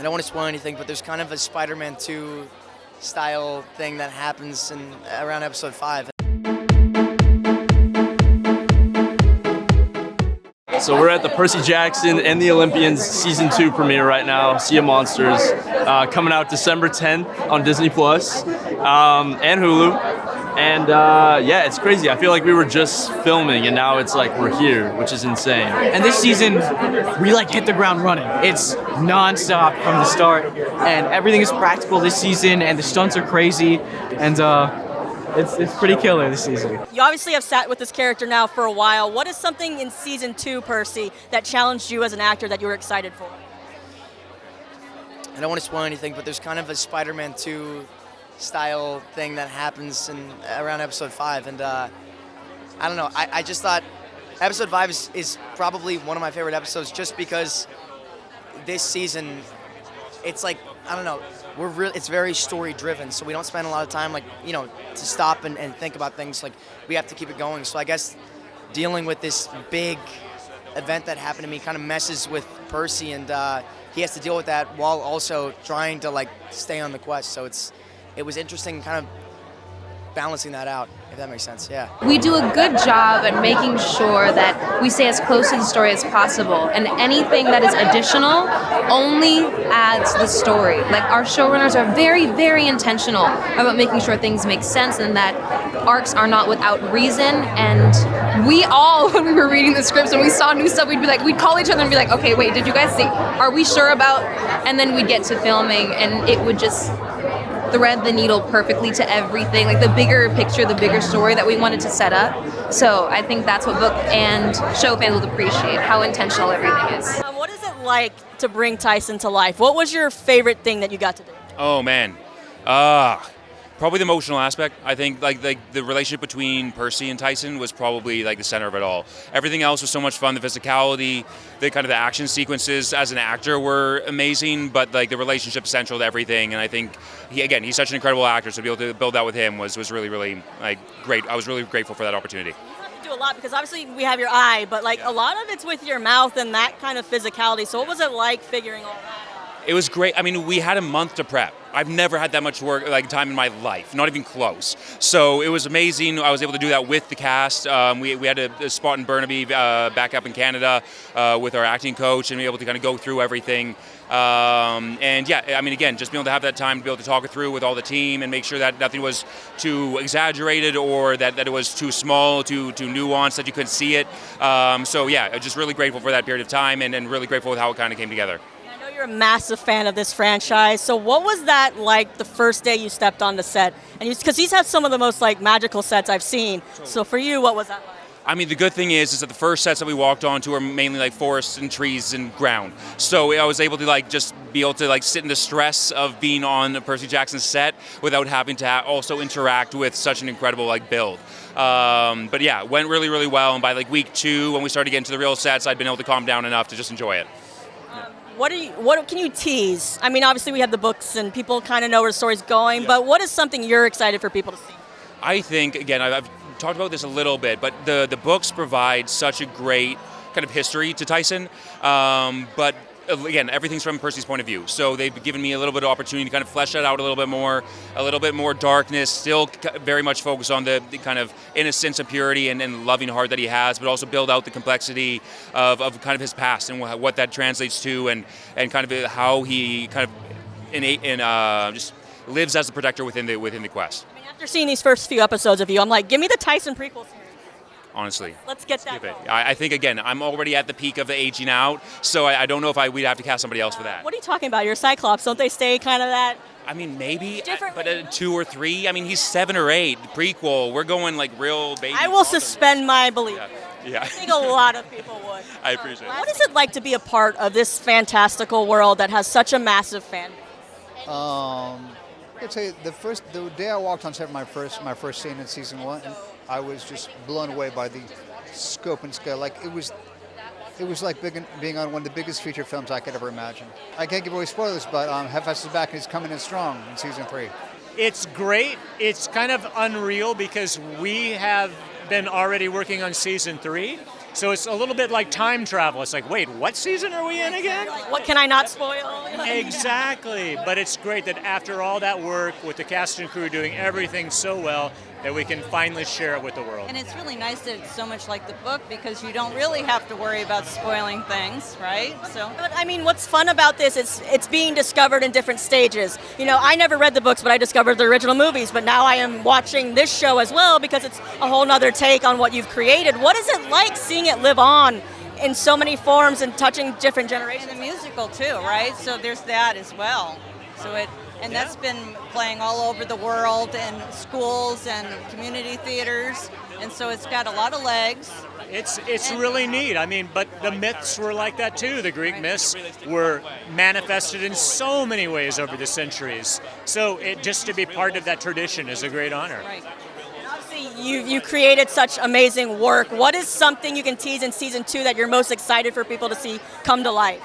don't want to spoil anything, but there's kind of a Spider-Man 2 style thing that happens around episode 5. So we're at the Percy Jackson and the Olympians season 2 premiere right now. Sea of Monsters, coming out December 10th on Disney Plus and Hulu. And yeah, it's crazy. I feel like we were just filming and now it's like we're here, which is insane. And this season, we like hit the ground running. It's nonstop from the start, and everything is practical this season, and the stunts are crazy, and it's pretty killer this season. You obviously have sat with this character now for a while. What is something in season 2, Percy, that challenged you as an actor that you were excited for? I don't want to spoil anything, but there's kind of a Spider-Man 2 style thing that happens around episode 5, and I don't know. I just thought episode 5 is probably one of my favorite episodes, just because this season, it's like, I don't know. It's very story driven, so we don't spend a lot of time to stop and think about things. Like, we have to keep it going. So I guess dealing with this big event that happened to me kind of messes with Percy, and he has to deal with that while also trying to stay on the quest. So it was interesting kind of balancing that out, if that makes sense. Yeah. We do a good job at making sure that we stay as close to the story as possible, and anything that is additional only adds to the story. Like, our showrunners are very, very intentional about making sure things make sense and that arcs are not without reason. And we all, when we were reading the scripts and we saw new stuff, we'd call each other and be like, okay, wait, did you guys see? Are we sure about? And then we'd get to filming and it would just thread the needle perfectly to everything, like the bigger picture, the bigger story that we wanted to set up. So I think that's what book and show fans will appreciate, how intentional everything is. What is it like to bring Tyson to life? What was your favorite thing that you got to do? Oh man, probably the emotional aspect. I think like the relationship between Percy and Tyson was probably the center of it all. Everything else was so much fun. The physicality, the kind of the action sequences as an actor were amazing, but the relationship central to everything. And I think he's such an incredible actor, so to be able to build that with him was really, really great. I was really grateful for that opportunity. You have to do a lot because obviously we have your eye, but a lot of it's with your mouth and that kind of physicality. So what was it like figuring all that out? It was great. I mean, we had a month to prep. I've never had that much work, time in my life, not even close. So it was amazing. I was able to do that with the cast. We had a spot in Burnaby, back up in Canada, with our acting coach, and be able to kind of go through everything. And yeah, I mean, again, just being able to have that time to be able to talk it through with all the team and make sure that nothing was too exaggerated or that it was too small, too nuanced, that you couldn't see it. So yeah, just really grateful for that period of time and really grateful with how it kind of came together. You're a massive fan of this franchise. So what was that like the first day you stepped on the set? And because he's had some of the most magical sets I've seen. So for you, what was that like? I mean, the good thing is that the first sets that we walked onto are mainly forests and trees and ground. So I was able to just be able to sit in the stress of being on the Percy Jackson set without having to also interact with such an incredible build. But yeah, it went really, really well. And by week 2, when we started getting to the real sets, I'd been able to calm down enough to just enjoy it. What can you tease? I mean, obviously we have the books and people kind of know where the story's going, but what is something you're excited for people to see? I think, again, I've talked about this a little bit, but the books provide such a great kind of history to Tyson, but again, everything's from Percy's point of view. So they've given me a little bit of opportunity to kind of flesh that out a little bit more darkness, still very much focus on the kind of innocence and purity and loving heart that he has, but also build out the complexity of kind of his past and what that translates to and kind of how he kind of just lives as the protector within the quest. I mean, after seeing these first few episodes of you, I'm like, give me the Tyson prequel series. Honestly. Let's get that going. I think, again, I'm already at the peak of the aging out, so I don't know if we'd have to cast somebody else for that. What are you talking about? You're a Cyclops. Don't they stay kind of that? I mean, maybe, Differently, but 2 or 3. I mean, he's 7 or 8. The prequel, we're going real baby. I will suspend my belief. Yeah. I think a lot of people would. I appreciate it. What is it like to be a part of this fantastical world that has such a massive fan base? I'd say the day I walked on set for my first scene in season 1, I was just blown away by the scope and scale. It was like being on one of the biggest feature films I could ever imagine. I can't give away spoilers, but Hefes is back and he's coming in strong in season 3. It's great. It's kind of unreal because we have been already working on season 3, So it's a little bit like time travel. It's like, wait, what season are we in again? Like, what can I not spoil? Exactly. But it's great that after all that work with the cast and crew doing everything so well, that we can finally share it with the world. And it's really nice that it's so much like the book because you don't really have to worry about spoiling things, right? So. But I mean, what's fun about this is it's being discovered in different stages. You know, I never read the books, but I discovered the original movies. But now I am watching this show as well because it's a whole nother take on what you've created. What is it like seeing it live on in so many forms and touching different generations? And the musical too, right? So there's that as well. That's been playing all over the world in schools and community theaters, and so it's got a lot of legs. It's really neat. I mean, but the myths were like that too. The Greek myths were manifested in so many ways over the centuries. So just to be part of that tradition is a great honor. Right. Obviously, you created such amazing work. What is something you can tease in season 2 that you're most excited for people to see come to life?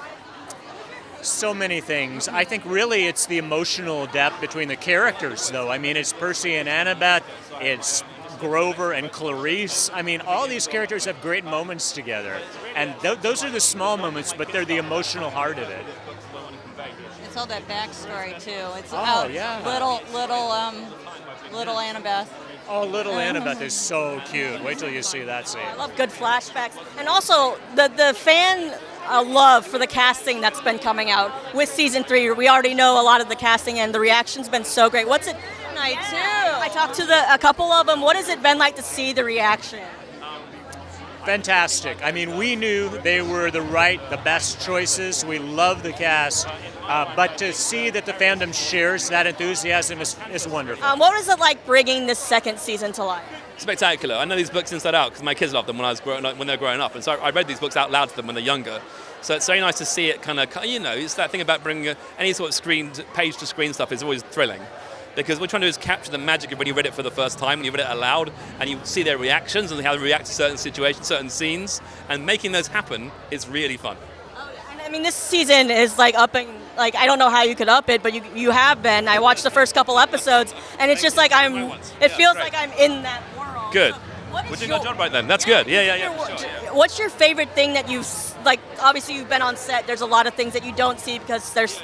So many things. I think really it's the emotional depth between the characters, though. I mean, it's Percy and Annabeth, it's Grover and Clarisse. I mean, all these characters have great moments together. And those are the small moments, but they're the emotional heart of it. It's all that backstory, too. It's about little Annabeth. Oh, little Annabeth is so cute. Wait till you see that scene. I love good flashbacks. And also, the fan love for the casting that's been coming out with season 3. We already know a lot of the casting, and the reaction's been so great. What's it? I too. I talked to a couple of them. What has it been like to see the reaction? Fantastic. I mean, we knew they were the best choices. We love the cast. But to see that the fandom shares that enthusiasm is wonderful. What was it like bringing this second season to life? Spectacular. I know these books inside out because my kids loved them when they were growing up, and so I read these books out loud to them when they're younger. So it's very nice to see it kind of, it's that thing about bringing any sort of page-to-screen stuff is always thrilling. Because what we're trying to do is capture the magic of when you read it for the first time, when you read it aloud, and you see their reactions and how they react to certain situations, certain scenes, and making those happen is really fun. I mean, this season is like upping. Like, I don't know how you could up it, but you have been. I watched the first couple episodes, and it's just like it feels like I'm in that world. Good. So we're doing our job right then. That's good. Yeah. What's your favorite thing that you've, like, obviously you've been on set. There's a lot of things that you don't see because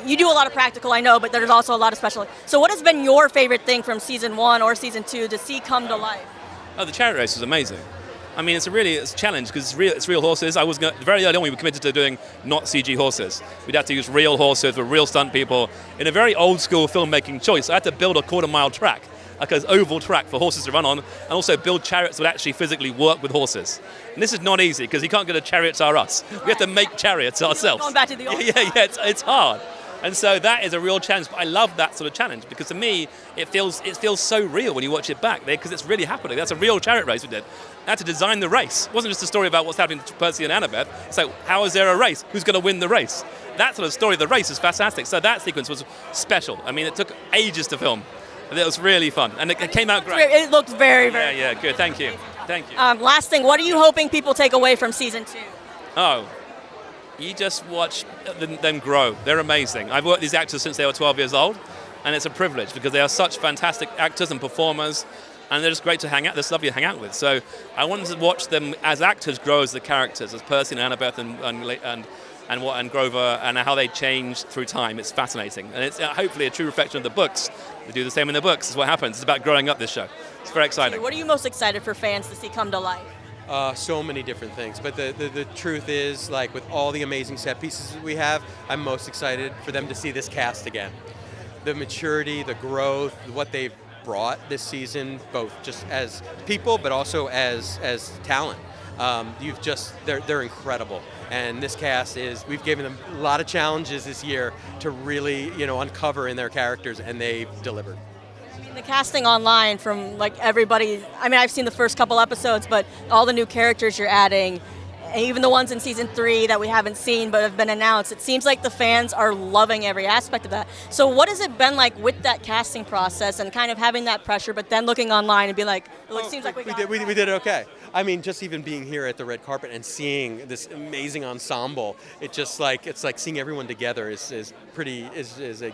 you do a lot of practical, I know, but there's also a lot of special. So what has been your favorite thing from season 1 or season 2 to see come to life? Oh, the Chariot race was amazing. I mean, it's a challenge because it's real horses. Very early on, we were committed to doing not CG horses. We'd have to use real horses with real stunt people in a very old school filmmaking choice. I had to build a quarter-mile track, like an oval track for horses to run on, and also build chariots that would actually physically work with horses. And this is not easy because you can't get a Chariots R Us. We have to make chariots ourselves. Going back to the old it's hard. And so that is a real challenge. But I love that sort of challenge because to me, it feels so real when you watch it back because it's really happening. That's a real chariot race we did. I had to design the race. It wasn't just a story about what's happening to Percy and Annabeth. So how is there a race? Who's going to win the race? That sort of story of the race is fantastic. So that sequence was special. I mean, it took ages to film. But it was really fun. And it came out great. It looked very, very Yeah, good. Thank you. Last thing, what are you hoping people take away from season 2? Oh, you just watch them grow. They're amazing. I've worked with these actors since they were 12 years old, and it's a privilege because they are such fantastic actors and performers, and they're just great to hang out. They're lovely to hang out with. So I wanted to watch them as actors grow as the characters, as Percy and Annabeth and Grover, and how they change through time. It's fascinating, and it's hopefully a true reflection of the books. They do the same in the books. It's what happens. It's about growing up. This show. It's very exciting. What are you most excited for fans to see come to life? So many different things, but the truth is, like, with all the amazing set pieces that we have, I'm most excited for them to see this cast again. The maturity, the growth, what they've brought this season, both just as people, but also as talent. They're incredible, and this cast we've given them a lot of challenges this year to really, uncover in their characters, and they've delivered. The casting online from like everybody, I mean, I've seen the first couple episodes, but all the new characters you're adding, and even the ones in season 3 that we haven't seen but have been announced, it seems like the fans are loving every aspect of that. So what has it been like with that casting process and kind of having that pressure, but then looking online and be like, it seems like we did okay. I mean, just even being here at the red carpet and seeing this amazing ensemble, it's like seeing everyone together it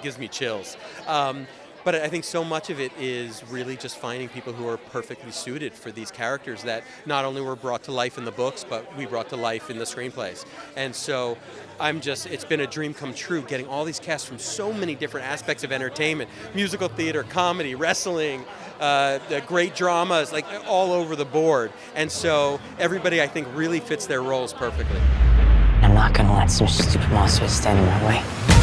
gives me chills. But I think so much of it is really just finding people who are perfectly suited for these characters that not only were brought to life in the books, but we brought to life in the screenplays. And so it's been a dream come true getting all these casts from so many different aspects of entertainment, musical theater, comedy, wrestling, the great dramas, like all over the board. And so everybody, I think, really fits their roles perfectly. I'm not gonna let some stupid monsters stand in my way.